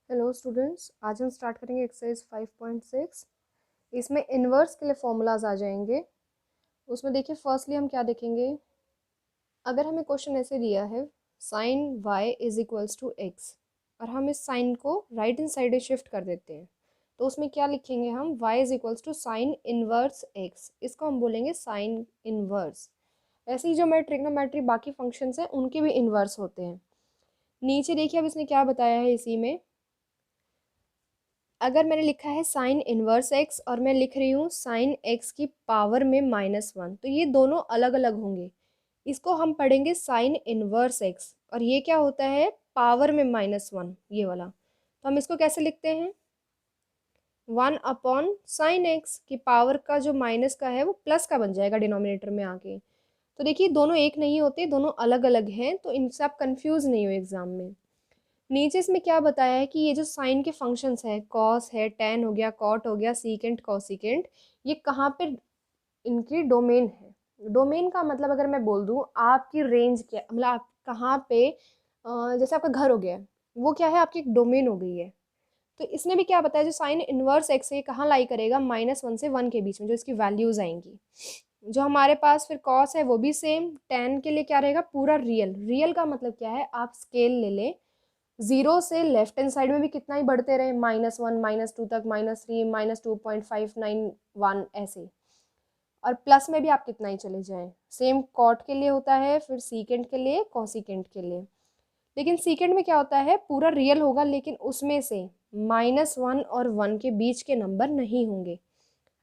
Hello students, आज हम start करेंगे एक्सरसाइज 5.6। इसमें इन्वर्स के लिए फॉर्मूलाज आ जाएंगे। उसमें देखिए फर्स्टली हम क्या देखेंगे। अगर हमें क्वेश्चन ऐसे दिया है sine y is equals to X और हम इस साइन को राइट हैंड साइड शिफ्ट कर देते हैं, तो उसमें क्या लिखेंगे हम y is equals to sine inverse x। इसको हम बोलेंगे साइन इनवर्स। ऐसे ही जो हमारे ट्रिग्नोमेट्री बाकी फंक्शंस हैं उनके भी इनवर्स होते हैं। नीचे देखिए अब इसने क्या बताया है इसी में। अगर मैंने लिखा है साइन इनवर्स एक्स और मैं लिख रही हूँ साइन एक्स की पावर में -1, तो ये दोनों अलग अलग होंगे। इसको हम पढ़ेंगे साइन इनवर्स एक्स और ये क्या होता है पावर में -1, ये वाला। तो हम इसको कैसे लिखते हैं 1 अपॉन साइन एक्स की पावर का जो माइनस का है वो प्लस का बन जाएगा डिनोमिनेटर में आके। तो देखिए दोनों एक नहीं होते, दोनों अलग अलग हैं, तो इनसे आप कंफ्यूज नहीं हो एग्जाम में। नीचे इसमें क्या बताया है कि ये जो साइन के फंक्शंस है कॉस है, टेन हो गया, कॉट हो गया, सीकेंट, कॉसिकेंट, ये कहाँ पे इनकी डोमेन है। डोमेन का मतलब अगर मैं बोल दूँ आपकी रेंज क्या, मतलब आप कहाँ पे जैसे आपका घर हो गया, वो क्या है आपकी एक डोमेन हो गई है। तो इसने भी क्या बताया जो साइन इनवर्स एक्स है कहाँ लाई करेगा -1 से 1 के बीच में जो इसकी वैल्यूज आएंगी। जो हमारे पास फिर कॉस है वो भी सेम। टेन के लिए क्या रहेगा पूरा रियल। रियल का मतलब क्या है, आप स्केल ले लें, जीरो से लेफ्ट हैंड साइड में भी कितना ही बढ़ते रहे, -1 -2 तक, -3 -2.591 ऐसे। और प्लस में भी आप कितना ही चले जाएं। सेम कॉट के लिए होता है, फिर सीकेंट के लिए, कॉसिकेंट के लिए। लेकिन सीकेंट में क्या होता है पूरा रियल होगा, लेकिन उसमें से -1 और 1 के बीच के नंबर नहीं होंगे।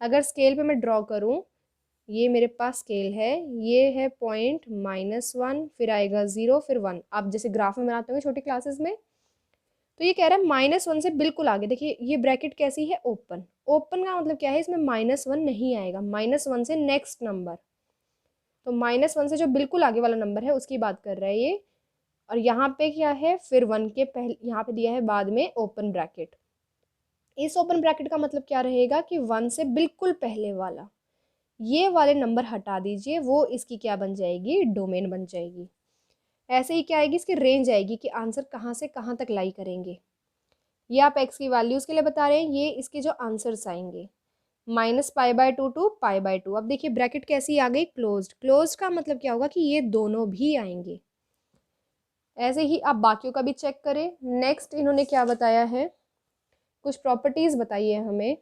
अगर स्केल पे मैं ड्रॉ करूं, ये मेरे पास स्केल है, ये है पॉइंट -1, फिर आएगा 0, फिर 1। आप जैसे ग्राफ में बनाते होंगे छोटी क्लासेस में, तो ये कह रहा है -1 से बिल्कुल आगे। देखिए ये ब्रैकेट कैसी है, ओपन। ओपन का मतलब क्या है, इसमें -1 नहीं आएगा, -1 से नेक्स्ट नंबर। तो -1 से जो बिल्कुल आगे वाला नंबर है उसकी बात कर रहा है ये। और यहाँ पे क्या है फिर 1 के पहले यहाँ पे दिया है बाद में ओपन ब्रैकेट। इस ओपन ब्रैकेट का मतलब क्या रहेगा कि 1 से बिल्कुल पहले वाला, ये वाले नंबर हटा दीजिए, वो इसकी क्या बन जाएगी, डोमेन बन जाएगी। ऐसे ही क्या आएगी, इसकी रेंज आएगी कि आंसर कहाँ से कहाँ तक लाई करेंगे। ये आप एक्स की वैल्यूज के लिए बता रहे हैं, ये इसके जो आंसर्स आएंगे -π/2 टू π/2। अब देखिए ब्रैकेट कैसी आ गई, क्लोज्ड। क्लोज्ड का मतलब क्या होगा कि ये दोनों भी आएंगे। ऐसे ही आप बाकियों का भी चेक करें। नेक्स्ट इन्होंने क्या बताया है, कुछ प्रॉपर्टीज बताइए हमें।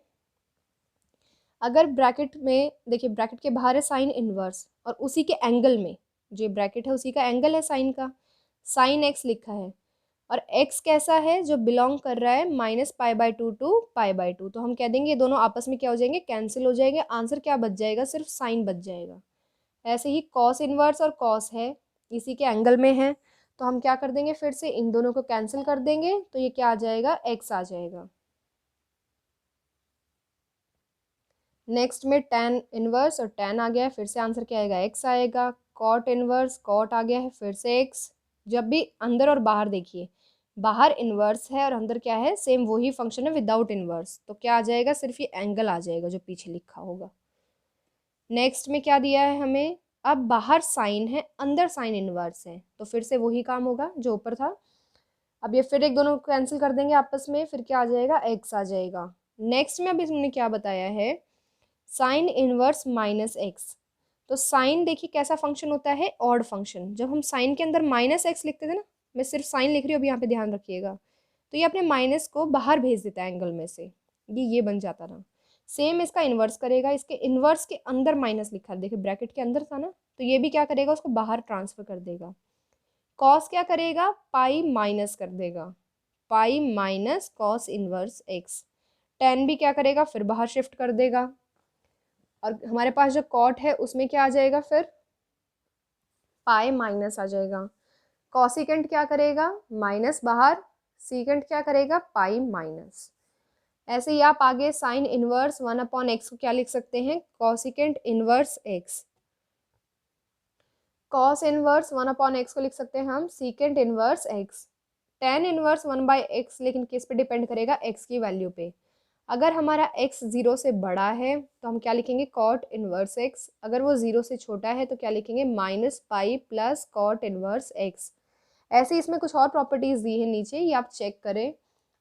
अगर ब्रैकेट में देखिए, ब्रैकेट के बाहर है साइन इनवर्स और उसी के एंगल में जो ब्रैकेट है उसी का एंगल है साइन का, साइन एक्स लिखा है। और x कैसा है, जो बिलोंग कर रहा है -π/2 टू π/2। तो हम कह देंगे ये दोनों आपस में क्या हो जाएंगे, कैंसिल हो जाएंगे। आंसर क्या बच जाएगा, सिर्फ साइन बच जाएगा। ऐसे ही कॉस इनवर्स और कॉस है इसी के एंगल में है, तो हम क्या कर देंगे, फिर से इन दोनों को कैंसिल कर देंगे, तो ये क्या आ जाएगा, x आ जाएगा। नेक्स्ट में tan इनवर्स और tan आ गया है, फिर से आंसर क्या आएगा, x आएगा। कॉट इनवर्स, कॉट आ गया है, फिर से x। जब भी अंदर और बाहर देखिए, बाहर इनवर्स है और अंदर क्या है, सेम वही फंक्शन है विदाउट इनवर्स, तो क्या आ जाएगा, सिर्फ ये एंगल आ जाएगा जो पीछे लिखा होगा। नेक्स्ट में क्या दिया है हमें, अब बाहर साइन है अंदर साइन इनवर्स है, तो फिर से वही काम होगा जो ऊपर था। अब ये फिर एक दोनों को कैंसिल कर देंगे आपस में, फिर क्या आ जाएगा, x आ जाएगा। नेक्स्ट में अब इसने क्या बताया है, साइन इनवर्स -x। तो साइन देखिए कैसा फंक्शन होता है, ऑड फंक्शन। जब हम साइन के अंदर -x लिखते थे ना, मैं सिर्फ साइन लिख रही हूँ, अब यहाँ पे ध्यान रखिएगा, तो ये अपने माइनस को बाहर भेज देता है एंगल में से, ये बन जाता ना। सेम इसका इन्वर्स करेगा, इसके इन्वर्स के अंदर माइनस लिखा है, देखिए ब्रैकेट के अंदर था ना, तो ये भी क्या करेगा, उसको बाहर ट्रांसफर कर देगा। कॉस क्या करेगा, पाई माइनस कर देगा, pi minus cos inverse x. Ten भी क्या करेगा, फिर बाहर शिफ्ट कर देगा। और हमारे पास जो कॉट है उसमें क्या आ जाएगा, फिर पाई माइनस आ जाएगा। कॉसिकेंट क्या करेगा, माइनस बाहर, सीकेंट क्या करेगा, पाई माइनस। ऐसे ही आप आगे साइन इनवर्स 1/x को क्या लिख सकते हैं, cosecant inverse x। Cos inverse 1/x को लिख सकते हैं हम secant inverse x। Tan inverse 1/x लेकिन किस पे डिपेंड करेगा, x की वैल्यू पे। अगर हमारा x 0 से बड़ा है तो हम क्या लिखेंगे, कॉट इनवर्स x। अगर वो 0 से छोटा है तो क्या लिखेंगे, -π प्लस कॉट इनवर्स x। ऐसे इसमें कुछ और प्रॉपर्टीज दी है नीचे, ये आप चेक करें।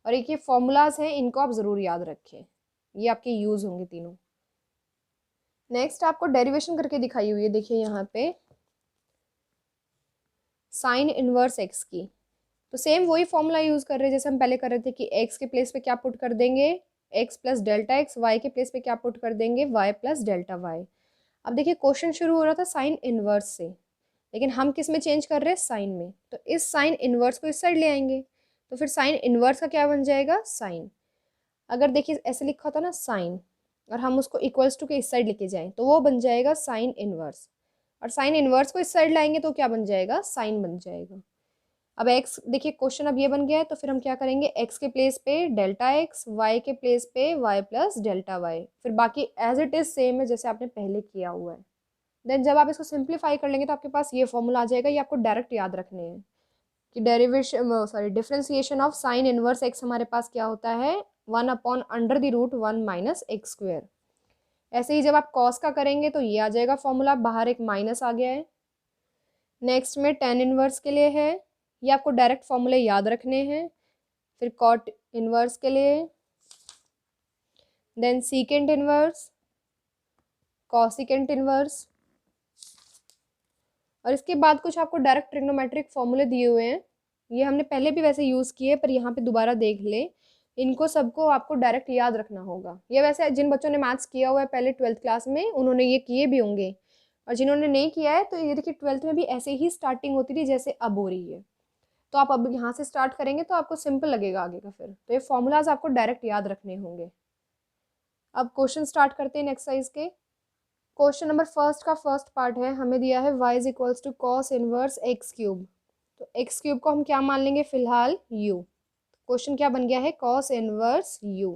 और एक ये फॉर्मूलाज हैं, इनको आप ज़रूर याद रखें, ये आपके यूज़ होंगे तीनों। नेक्स्ट आपको डेरिवेशन करके दिखाई हुई है, देखिए यहाँ पे साइन इनवर्स एक्स की। तो सेम वही फॉर्मूला यूज़ कर रहे हैं जैसे हम पहले कर रहे थे कि एक्स के प्लेस पे क्या पुट कर देंगे, X plus delta X, Y के प्लेस पे क्या पुट कर देंगे, वाई प्लस डेल्टा वाई। अब देखिए क्वेश्चन शुरू हो रहा था साइन इनवर्स से, लेकिन हम किस में चेंज कर रहे हैं, साइन में। तो इस साइन इनवर्स को इस साइड ले आएंगे, तो फिर साइन इनवर्स का क्या बन जाएगा, साइन। अगर देखिए ऐसे लिखा था ना साइन, और हम उसको इक्वल्स टू के इस साइड लेके जाएं तो वो बन जाएगा साइन इनवर्स, और साइन इनवर्स को इस साइड लाएंगे तो क्या बन जाएगा, साइन बन जाएगा। अब एक्स देखिए क्वेश्चन अब ये बन गया है, तो फिर हम क्या करेंगे, एक्स के प्लेस पे डेल्टा एक्स, वाई के प्लेस पे वाई प्लस डेल्टा वाई, फिर बाकी एज इट इज सेम है जैसे आपने पहले किया हुआ है। देन जब आप इसको सिंप्लीफाई कर लेंगे तो आपके पास ये फॉर्मूला आ जाएगा, ये आपको डायरेक्ट याद रखने हैं कि derivation sorry differentiation of sine inverse x हमारे पास क्या होता है, 1/√1 - x²। ऐसे ही जब आप कॉस का करेंगे तो ये आ जाएगा फॉर्मूला, बाहर एक माइनस आ गया है। नेक्स्ट में टेन इनवर्स के लिए है, ये आपको डायरेक्ट फॉर्मूले याद रखने हैं। फिर कॉट इनवर्स के लिए, then secant inverse, cosecant inverse, और इसके बाद कुछ आपको डायरेक्ट ट्रिग्नोमेट्रिक फॉर्मूले दिए हुए हैं, ये हमने पहले भी वैसे यूज़ किए पर यहाँ पे दोबारा देख ले, इनको सबको आपको डायरेक्ट याद रखना होगा। ये वैसे जिन बच्चों ने मैथ्स किया हुआ है पहले 12th क्लास में उन्होंने ये किए भी होंगे, और जिन्होंने नहीं किया है तो ये देखिए 12th में भी ऐसे ही स्टार्टिंग होती थी जैसे अब हो रही है। तो आप अब यहाँ से स्टार्ट करेंगे तो आपको सिंपल लगेगा आगे का, फिर तो ये फॉर्मूलाज आपको डायरेक्ट याद रखने होंगे। अब क्वेश्चन स्टार्ट करते हैं एक्सरसाइज के। क्वेश्चन नंबर फर्स्ट का फर्स्ट पार्ट है, हमें दिया है y is equals to cos inverse X cube. तो एक्स क्यूब को हम क्या मान लेंगे फिलहाल, u। क्वेश्चन क्या बन गया है, कॉस इनवर्स u,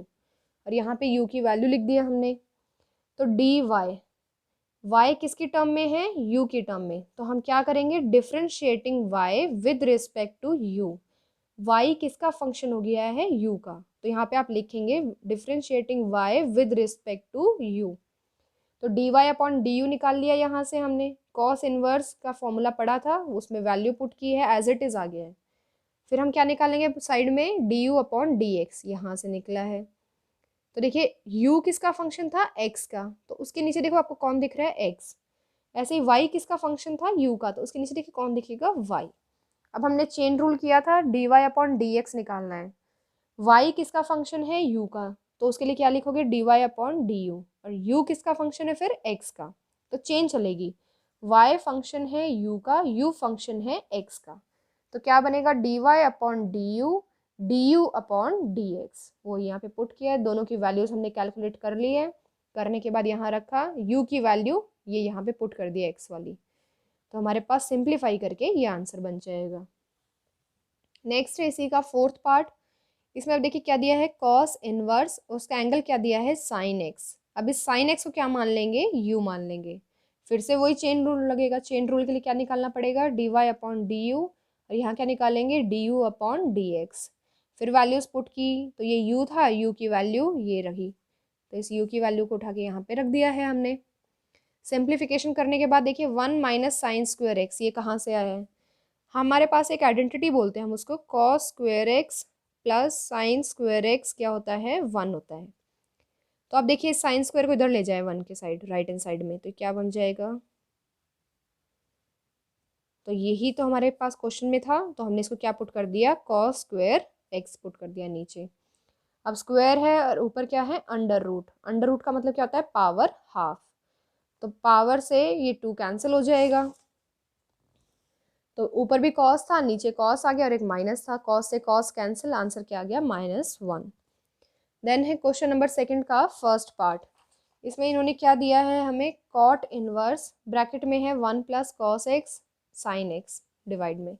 और यहाँ पे u की वैल्यू लिख दिया हमने। तो डी y किसकी टर्म में है, u की टर्म में, तो हम क्या करेंगे, differentiating y with respect to u। y किसका फंक्शन हो गया है, u का, तो यहाँ पे आप लिखेंगे differentiating y with respect to u। तो D Y upon D U निकाल लिया यहाँ से हमने, कॉस इनवर्स का फॉर्मूला पड़ा था उसमें वैल्यू पुट की है, एज इट इज आ गया है। फिर हम क्या निकालेंगे साइड में, D u upon d x, यहाँ से निकला है। तो देखिए u किसका फंक्शन था, x का, तो उसके नीचे देखो आपको कौन दिख रहा है, x। ऐसे ही y किसका फंक्शन था, u का, तो उसके नीचे देखिए कौन दिखेगा, y। अब हमने चेन रूल किया था, d Y upon d x निकालना है। y किसका फंक्शन है, u का, तो उसके लिए क्या लिखोगे, d Y upon D u, और u किसका फंक्शन है फिर, x का, तो चेन चलेगी, y फंक्शन है u का, u फंक्शन है x का, तो क्या बनेगा, d Y upon D u upon d x. वो यहाँ पे पुट किया है, दोनों की वैल्यूज हमने कैलकुलेट कर ली है, करने के बाद यहाँ रखा u की वैल्यू, ये यहाँ पे पुट कर दिया x वाली, तो हमारे पास सिंप्लीफाई करके ये आंसर बन जाएगा। नेक्स्ट है इसी का फोर्थ पार्ट, इसमें अब देखिए क्या दिया है, कॉस इनवर्स, उसका एंगल क्या दिया है, साइन एक्स। अब इस साइन एक्स को क्या मान लेंगे, u मान लेंगे। फिर से वही चेन रूल लगेगा, चेन रूल के लिए क्या निकालना पड़ेगा, d Y upon D u, और यहाँ क्या निकालेंगे, d u upon d x. फिर वैल्यूज पुट की, तो ये u था, u की वैल्यू ये रही, तो इस u की वैल्यू को उठा के यहाँ पे रख दिया है हमने। सिंप्लीफिकेशन करने के बाद देखिए 1 - sin² x, ये कहाँ से आया है, हमारे पास एक आइडेंटिटी बोलते हैं हम उसको, cos² x plus sin² x क्या होता है, 1 होता है। तो आप देखिए sin² को इधर ले जाए 1 के साइड, राइट हैंड साइड में, तो क्या बन जाएगा, तो यही तो हमारे पास क्वेश्चन में था, तो हमने इसको क्या पुट कर दिया, cos² x पुट कर दिया नीचे। अब स्क्वायर है और ऊपर क्या है, अंडर रूट, अंडर रूट का मतलब क्या होता है, पावर हाफ, तो पावर से ये 2 कैंसिल हो जाएगा, तो ऊपर भी कॉस था, नीचे कॉस आ गया और एक माइनस था, कॉस से कॉस कैंसिल, आंसर क्या आ गया, -1। देन है क्वेश्चन नंबर सेकंड का फर्स्ट पार्ट, इसमें इन्होंने क्या दिया है हमें, कॉट इनवर्स, ब्रैकेट में है 1 + cos x sin x divide में।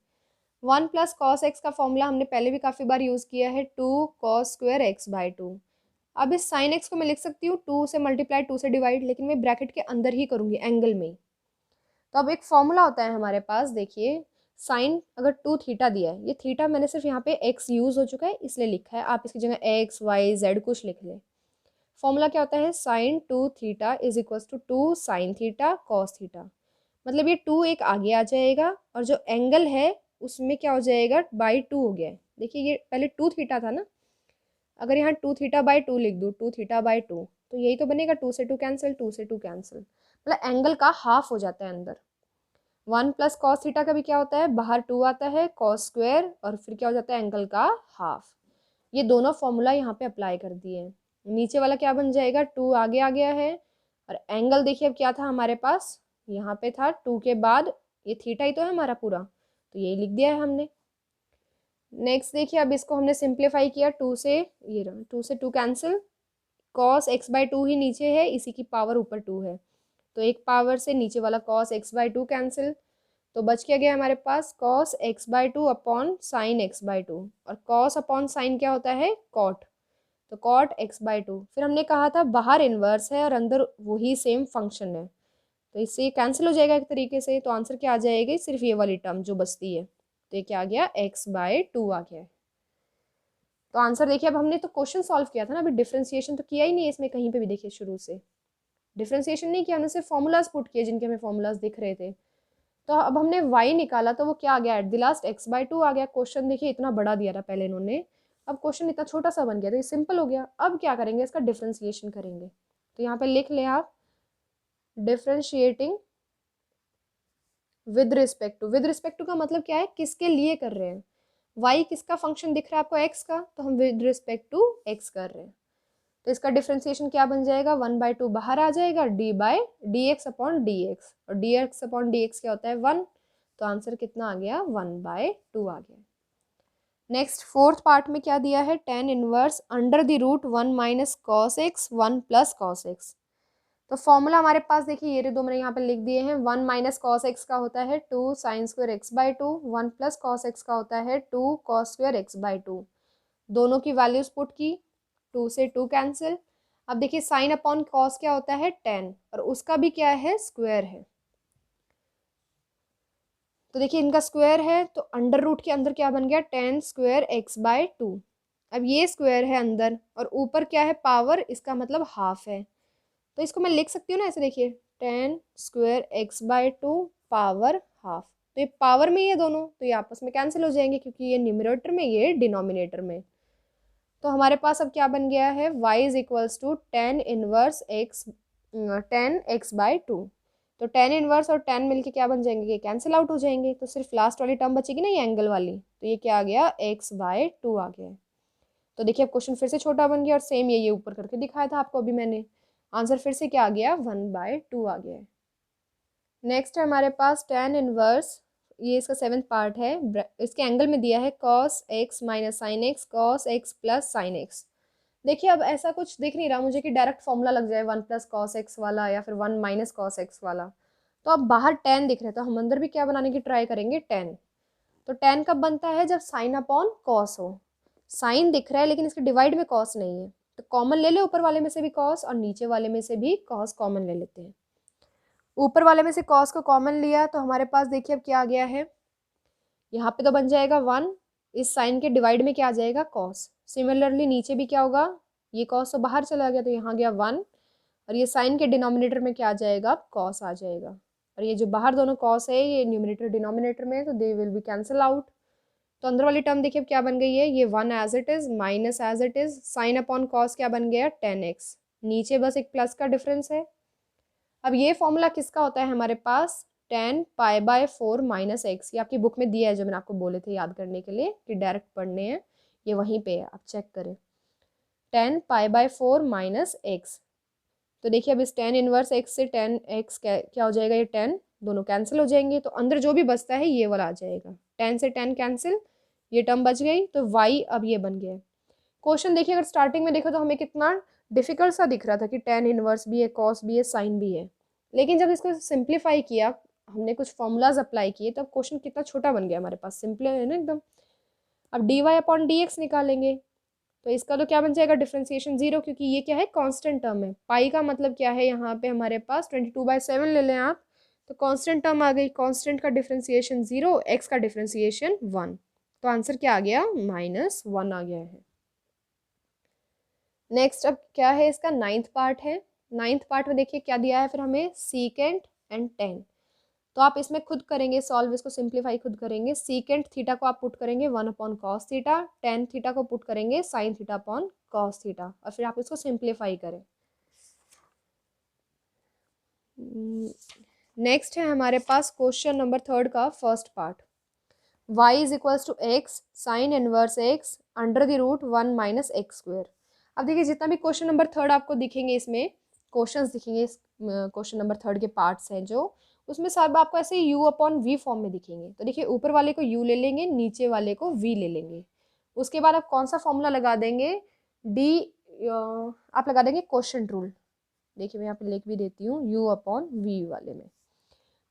1 + cos x का फॉर्मूला हमने पहले भी काफ़ी बार यूज़ किया है, 2 cos² x/2। अब इस sin x को मैं लिख सकती हूँ 2 से मल्टीप्लाई 2 से डिवाइड, लेकिन मैं ब्रैकेट के अंदर ही करूँगी, एंगल में। तो अब एक फॉर्मूला होता है हमारे पास, देखिए साइन अगर 2 थीटा दिया है, ये थीटा मैंने सिर्फ यहाँ पे x यूज़ हो चुका है इसलिए लिखा है, आप इसकी जगह x y z कुछ लिख लें। फॉर्मूला क्या होता है, sine 2 theta is equals to 2 sine theta cos theta, मतलब ये 2 एक आगे आ जाएगा और जो एंगल है उसमें क्या हो जाएगा, बाई 2 हो गया है। देखिए ये पहले 2 थीटा था ना, अगर यहाँ 2θ/2 लिख दूँ, 2θ/2, तो यही तो बनेगा, 2 से 2 कैंसिल, 2 से 2 कैंसिल, मतलब एंगल का हाफ हो जाता है अंदर। 1 प्लस कॉस थीटा का भी क्या होता है, बाहर 2 आता है, कॉस स्क्वायर, और फिर क्या हो जाता है, एंगल का हाफ। ये दोनों फॉर्मूला यहाँ पे अप्लाई कर दिए। नीचे वाला क्या बन जाएगा, 2 आगे आ गया है, और एंगल देखिए अब क्या था हमारे पास, यहाँ पे था 2 के बाद ये थीटा ही तो है हमारा पूरा, तो यही लिख दिया है हमने। नेक्स्ट देखिए, अब इसको हमने सिंप्लीफाई किया, 2 से ये रहा, 2 से 2 कैंसिल, कॉस x/2 ही नीचे है, इसी की पावर ऊपर 2 है, तो एक पावर से नीचे वाला cos x/2 कैंसिल, तो बच क्या गया हमारे पास cos x/2 upon sine x/2, और cos अपॉन साइन क्या होता है, cot, तो cot x/2। फिर हमने कहा था बाहर इन्वर्स है और अंदर वही सेम फंक्शन है, तो इससे ये कैंसिल हो जाएगा एक तरीके से, तो आंसर क्या आ जाएगा, सिर्फ ये वाली टर्म जो बचती है, तो ये क्या आ गया, x/2 आ गया है। तो आंसर देखिए, अब हमने तो क्वेश्चन सॉल्व किया था ना, अभी डिफ्रेंसिएशन तो किया ही नहीं है इसमें कहीं पे भी, देखिए शुरू से डिफ्रेंसिएशन नहीं किया, हमने सिर्फ फॉर्मूलाज पुट किए जिनके हमें फॉर्मूलाज दिख रहे थे। तो अब हमने y निकाला, तो वो क्या आ गया, एट द लास्ट x/2 आ गया। क्वेश्चन देखिए इतना बड़ा दिया था पहले इन्होंने, अब क्वेश्चन इतना छोटा सा बन गया, तो ये सिंपल हो गया। अब क्या करेंगे, इसका डिफ्रेंसिएशन करेंगे, तो यहाँ पे लिख ले आप, डिफ्रेंशिएटिंग विद रिस्पेक्ट टू का मतलब क्या है, किसके लिए कर रहे हैं, y किसका फंक्शन दिख रहा है आपको, x का, तो हम विद रिस्पेक्ट टू x कर रहे हैं, तो इसका डिफ्रेंसिएशन क्या बन जाएगा, 1/2 बाहर आ जाएगा, dx अपॉन dx, और dx अपॉन dx क्या होता है, 1, तो आंसर कितना आ गया, 1/2 आ गया। नेक्स्ट फोर्थ पार्ट में क्या दिया है, tan inverse under the root 1 minus cos x 1 plus cos x. तो फॉर्मूला हमारे पास देखिए ये दो मैंने यहाँ पे लिख दिए हैं, 1 माइनस कॉस एक्स का होता है 2 sine square x/2, 1 plus cos x का होता है 2 कॉस स्क्वायर x/2। दोनों की वैल्यूज पुट की, 2 से 2 कैंसिल। अब देखिए साइन अपॉन कॉस क्या होता है, tan, और उसका भी क्या है, स्क्वायर है, तो देखिए इनका स्क्वायर है, तो अंडर रूट के अंदर क्या बन गया, tan स्क्वायर x/2। अब ये स्क्वायर है अंदर, और ऊपर क्या है, पावर, इसका मतलब हाफ है, तो इसको मैं लिख सकती हूँ ना ऐसे, देखिए tan square x/2 power half, तो ये पावर में ही है दोनों, तो ये आपस में कैंसिल हो जाएंगे, क्योंकि ये न्यूमरेटर में, ये डिनोमिनेटर में। तो हमारे पास अब क्या बन गया है, y is equals to tan inverse x/2, तो tan इनवर्स और tan मिलके क्या बन जाएंगे, ये कैंसिल आउट हो जाएंगे, तो सिर्फ लास्ट वाली टर्म बचेगी ना, ये एंगल वाली, तो ये क्या आ गया, x/2 आ गया। तो देखिए अब क्वेश्चन फिर से छोटा बन गया, और सेम ये ऊपर करके दिखाया था आपको अभी मैंने, आंसर फिर से क्या आ गया, 1/2 आ गया है। नेक्स्ट है हमारे पास tan इनवर्स, ये इसका 7th पार्ट है, इसके एंगल में दिया है cos x minus sine x, cos x plus sine x. देखिए अब ऐसा कुछ दिख नहीं रहा मुझे कि डायरेक्ट फॉर्मूला लग जाए 1 प्लस कॉस एक्स वाला या फिर 1 माइनस कॉस एक्स वाला, तो अब बाहर tan दिख रहा है, तो हम अंदर भी क्या बनाने की ट्राई करेंगे, tan। तो tan कब बनता है, जब साइन अपॉन कॉस हो, साइन दिख रहा है लेकिन इसके डिवाइड में कॉस नहीं है, तो कॉमन ले ले ऊपर वाले में से भी कॉस, और नीचे वाले में से भी कॉस कॉमन ले लेते हैं। ऊपर वाले में से कॉस को कॉमन लिया, तो हमारे पास देखिए अब क्या आ गया है, यहाँ पे तो बन जाएगा 1, इस साइन के डिवाइड में क्या आ जाएगा, कॉस। सिमिलरली नीचे भी क्या होगा, ये कॉस तो बाहर चला गया, तो यहाँ गया 1, और ये साइन के डिनोमिनेटर में क्या आ जाएगा, कॉस आ जाएगा, और ये जो बाहर दोनों कॉस है ये न्यूमिनेटर डिनोमिनेटर में, तो they will be cancel out. तो अंदर वाली टर्म देखिए अब क्या बन गई है, ये 1 as it is minus as it is sine upon cos क्या बन गया, tan x, नीचे बस एक प्लस का डिफरेंस है। अब ये फॉर्मूला किसका होता है हमारे पास, tan π/4 माइनस एक्स, ये आपकी बुक में दिया है जो मैंने आपको बोले थे याद करने के लिए कि डायरेक्ट पढ़ने हैं, ये वहीं पे है, आप चेक करें, tan π/4 माइनस एक्स। तो देखिए अब इस tan इनवर्स x से tan x क्या हो जाएगा, ये tan दोनों कैंसिल हो जाएंगे, तो अंदर जो भी बचता है ये वाला आ जाएगा, tan से tan कैंसिल, ये टर्म बच गई, तो y अब ये बन गया। क्वेश्चन देखिए अगर स्टार्टिंग में देखो तो हमें कितना डिफिकल्ट सा दिख रहा था कि tan इनवर्स भी है, cos भी है, साइन भी है, लेकिन जब इसको सिंप्लीफाई किया, हमने कुछ फॉर्मूलाज अप्लाई किए, तब क्वेश्चन कितना छोटा बन गया हमारे पास, सिंपल है ना एकदम। अब dy अपॉन dx निकालेंगे, तो इसका तो क्या बन जाएगा, डिफ्रेंसिएशन 0, क्योंकि ये क्या है, कांस्टेंट टर्म है, पाई का मतलब क्या है, यहाँ पे हमारे पास 22/7 ले लें आप, तो कांस्टेंट टर्म आ गई, कांस्टेंट का डिफ्रेंसिएशन 0, x का डिफ्रेंसिएशन 1, तो आंसर क्या आ गया, -1 आ गया है। नेक्स्ट अब क्या है, इसका 9th पार्ट है। 9th पार्ट में देखिए क्या दिया है फिर हमें, सीकेंट एंड tan। तो आप इसमें खुद करेंगे सॉल्व, इसको सिंप्लीफाई खुद करेंगे। सीकेंट थीटा को आप पुट करेंगे 1/cos थीटा, टेन थीटा को पुट करेंगे sine theta upon cos theta, और फिर आप इसको सिंप्लीफाई करें। नेक्स्ट है हमारे पास क्वेश्चन नंबर 3 का first part. y is equals to x sine inverse x under the root 1 minus x square. अब देखिए जितना भी क्वेश्चन नंबर 3 आपको दिखेंगे, इसमें क्वेश्चंस दिखेंगे, इस क्वेश्चन नंबर 3 के पार्ट्स हैं जो, उसमें सब आपको ऐसे u अपॉन v फॉर्म में दिखेंगे। तो देखिए ऊपर वाले को u ले लेंगे, नीचे वाले को v ले लेंगे। उसके बाद आप कौन सा फॉर्मूला लगा देंगे, d आप लगा देंगे क्वोशिएंट रूल। देखिए मैं यहाँ पे लिख भी देती हूँ, u अपॉन v वाले में।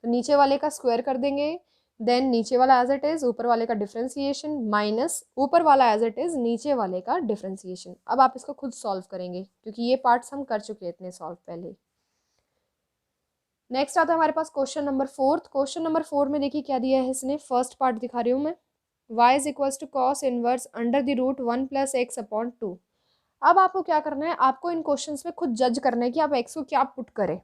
तो नीचे वाले का स्क्वायर कर देंगे, देन नीचे वाला एज इट इज, ऊपर वाले का डिफरेंशिएशन, माइनस ऊपर वाला एज इट इज, नीचे वाले का डिफरेंशिएशन। अब आप इसको खुद सॉल्व करेंगे क्योंकि ये पार्ट्स हम कर चुके हैं इतने सॉल्व पहले। नेक्स्ट आता है हमारे पास क्वेश्चन नंबर 4। क्वेश्चन नंबर 4 में देखिए क्या दिया है इसने, फर्स्ट पार्ट दिखा रही हूँ मैं। y is equals to cos inverse under the root 1 plus x upon 2। अब आपको क्या करना है, आपको इन क्वेश्चंस में खुद जज करना है कि आप x को क्या पुट करें।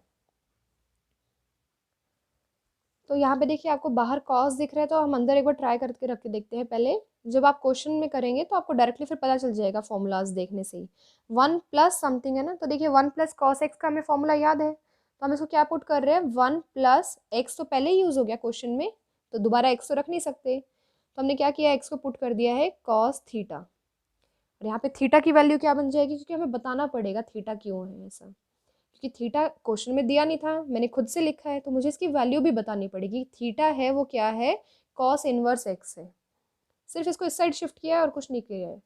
तो यहाँ पे देखिए आपको बाहर कॉस दिख रहा है, तो हम अंदर एक बार ट्राई करके रख के देखते हैं पहले। जब आप क्वेश्चन में करेंगे तो आपको डायरेक्टली फिर पता चल जाएगा फॉर्मूलाज देखने से ही। 1 प्लस समथिंग है ना, तो देखिए 1 प्लस कॉस एक्स का हमें फॉर्मूला याद है, तो हम इसको क्या पुट कर रहे हैं, 1 प्लस एक्स तो पहले ही यूज हो गया क्वेश्चन में, तो दोबारा एक्स तो रख नहीं सकते। तो हमने क्या किया, एक्स को पुट कर दिया है कॉस थीटा, और यहाँ पे थीटा की वैल्यू क्या बन जाएगी, क्योंकि हमें बताना पड़ेगा थीटा क्यों है ऐसा, क्योंकि थीटा क्वेश्चन में दिया नहीं था, मैंने खुद से लिखा है, तो मुझे इसकी वैल्यू भी बतानी पड़ेगी। थीटा है वो क्या है, कॉस इनवर्स एक्स है, सिर्फ इसको इस साइड शिफ्ट किया है और कुछ नहीं किया है।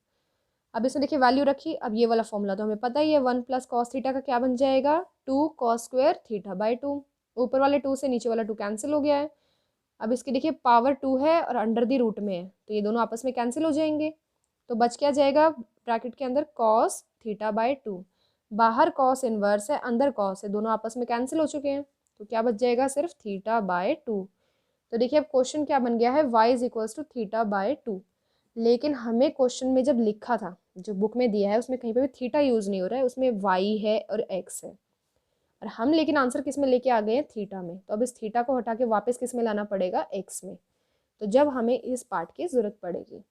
अब इसमें देखिए वैल्यू रखी, अब ये वाला फॉर्मूला तो हमें पता ही है, 1 प्लस कॉस थीटा का क्या बन जाएगा, 2 कॉस स्क्वायर थीटा बाई 2। ऊपर वाले 2 से नीचे वाला 2 कैंसिल हो गया है। अब इसकी देखिए पावर 2 है और अंडर दी रूट में है, तो ये दोनों आपस में कैंसिल हो जाएंगे, तो बच क्या जाएगा ब्रैकेट के अंदर, कॉस थीटा बाई 2। बाहर कॉस इनवर्स है, अंदर कॉस है, दोनों आपस में कैंसिल हो चुके हैं, तो क्या बच जाएगा, सिर्फ थीटा बाय 2। तो देखिए अब क्वेश्चन क्या बन गया है, y is equals to theta by 2। लेकिन हमें क्वेश्चन में जब लिखा था, जो बुक में दिया है उसमें कहीं पे भी थीटा यूज नहीं हो रहा है, उसमें y है और x है, और हम लेकिन आंसर किस में लेके आ गए हैं, थीटा में। तो अब इस थीटा को हटा के वापस किस में लाना पड़ेगा, x में। तो जब हमें इस पार्ट की जरूरत पड़ेगी,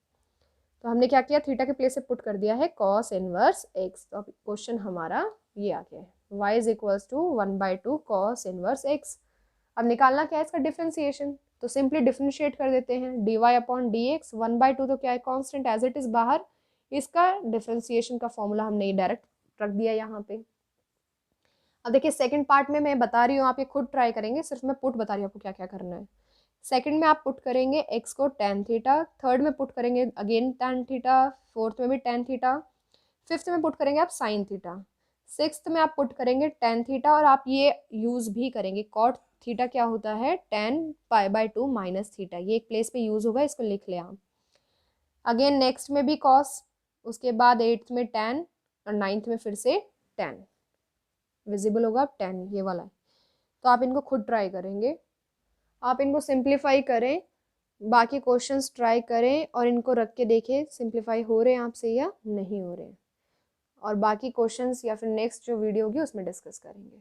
तो हमने क्या किया, थीटा के प्लेस से पुट कर दिया है कॉस इनवर्स एक्स। तो अब क्वेश्चन हमारा ये आ गया है, y is equals to 1/2 cos inverse x. अब निकालना क्या है इसका डिफरेंशिएशन, तो सिंपली डिफरेंशिएट कर देते हैं, dy अपॉन डी एक्स, 1/2 तो क्या है कांस्टेंट एज इट इज बाहर, इसका डिफरेंशिएशन का फॉर्मूला हमने डायरेक्ट रख दिया यहाँ पे। अब देखिए सेकंड पार्ट में मैं बता रही हूँ, आप ये खुद ट्राई करेंगे, सिर्फ मैं पुट बता रही हूँ आपको क्या क्या करना है। सेकंड में आप पुट करेंगे x को tan थीटा, थर्ड में पुट करेंगे अगेन tan थीटा, फोर्थ में भी tan थीटा, फिफ्थ में पुट करेंगे आप sin थीटा, सिक्स्थ में आप पुट करेंगे tan थीटा, और आप ये यूज भी करेंगे cot थीटा क्या होता है, tan pi by 2 minus theta, ये एक प्लेस पे यूज होगा, इसको लिख ले आप। अगेन नेक्स्ट में भी cos, उसके बाद एट्थ में tan, और नाइन्थ में फिर से tan, विजिबल होगा अब tan ये वाला है। तो आप इनको खुद ट्राई करेंगे, आप इनको सिंप्लीफाई करें, बाकी क्वेश्चंस ट्राई करें और इनको रख के देखें सिंप्लीफाई हो रहे हैं आपसे या नहीं हो रहे हैं, और बाकी क्वेश्चंस या फिर नेक्स्ट जो वीडियो होगी उसमें डिस्कस करेंगे।